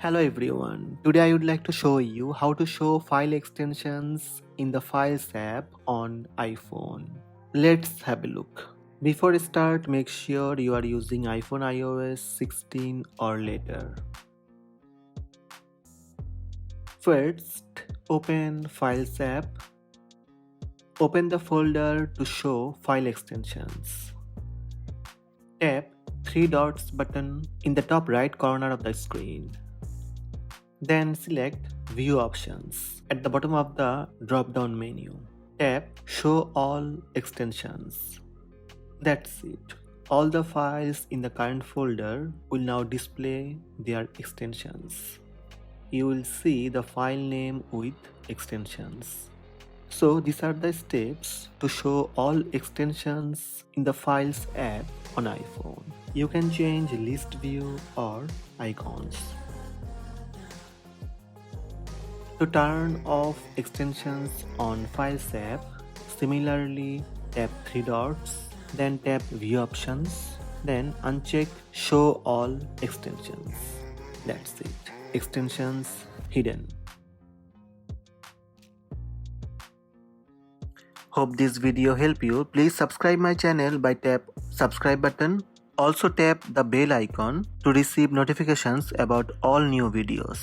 Hello everyone, today I would like to show you how to show file extensions in the Files app on iPhone. Let's have a look. Before start, make sure you are using iPhone iOS 16 or later. First, open Files app. Open the folder to show file extensions. Tap three dots button in the top right corner of the screen. Then select View Options at the bottom of the drop-down menu. Tap Show All Extensions. That's it. All the files in the current folder will now display their extensions. You will see the file name with extensions. So these are the steps to show all extensions in the Files app on iPhone. You can change list view or icons. To turn off extensions on Files app, similarly tap three dots, then tap View Options, then uncheck Show All Extensions. That's it. Extensions hidden. Hope this video helped you. Please subscribe my channel by tap subscribe button. Also tap the bell icon to receive notifications about all new videos.